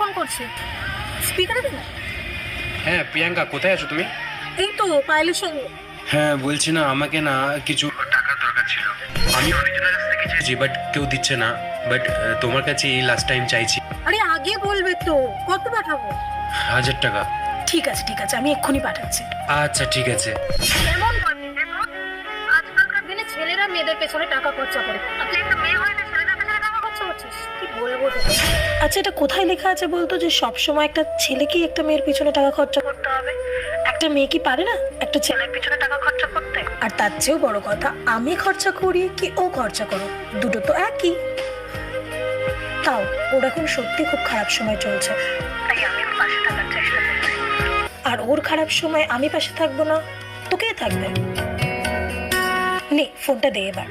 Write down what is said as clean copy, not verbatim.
Phone করছে, স্পিকারে দিন। হ্যাঁ প্রিয়াঙ্কা, কোথায় আছো তুমি? এই তো পায়েলের সঙ্গে। হ্যাঁ বলছি না, আমাকে না কিছু টাকার দরকার ছিল। আমি অনেকজনের কাছ থেকে চেয়েছি বাট কেউ দিচ্ছে না। বাট তোমার কাছে এই লাস্ট টাইম চাইছি। আরে আগে বলবে তো, কত পাঠাবো? 1000 টাকা। ঠিক আছে ঠিক আছে, আমি এক্ষুনি পাঠাচ্ছি। আচ্ছা ঠিক আছে। কেমন আজকালকার দিনে ছেলেরা মেয়েদের পেছনে টাকা খরচা করে, আর তুই একটা মেয়ে হয়ে ছেলেদের পেছনে টাকা খরচা করছিস, কি বলবো তোকে। আচ্ছা, এটা কোথায় লেখা আছে বলতো যে সব সময় একটা ছেলেকেই একটা মেয়ের পিছনে টাকা খরচা করতে হবে? একটা মেয়ে কি পারে না একটা ছেলের পিছনে টাকা খরচা করতে? আর তার চেয়েও বড় কথা, আমি খরচা করি কি ও খরচা করো, দুটো তো একই। তাও ওর এখন সত্যি খুব খারাপ সময় চলছে, তাই আমি ওর পাশে থাকার চেষ্টা করছি। আর ওর খারাপ সময় আমি পাশে থাকবো না তো কে থাকবে? নে ফোনটা দে এবার।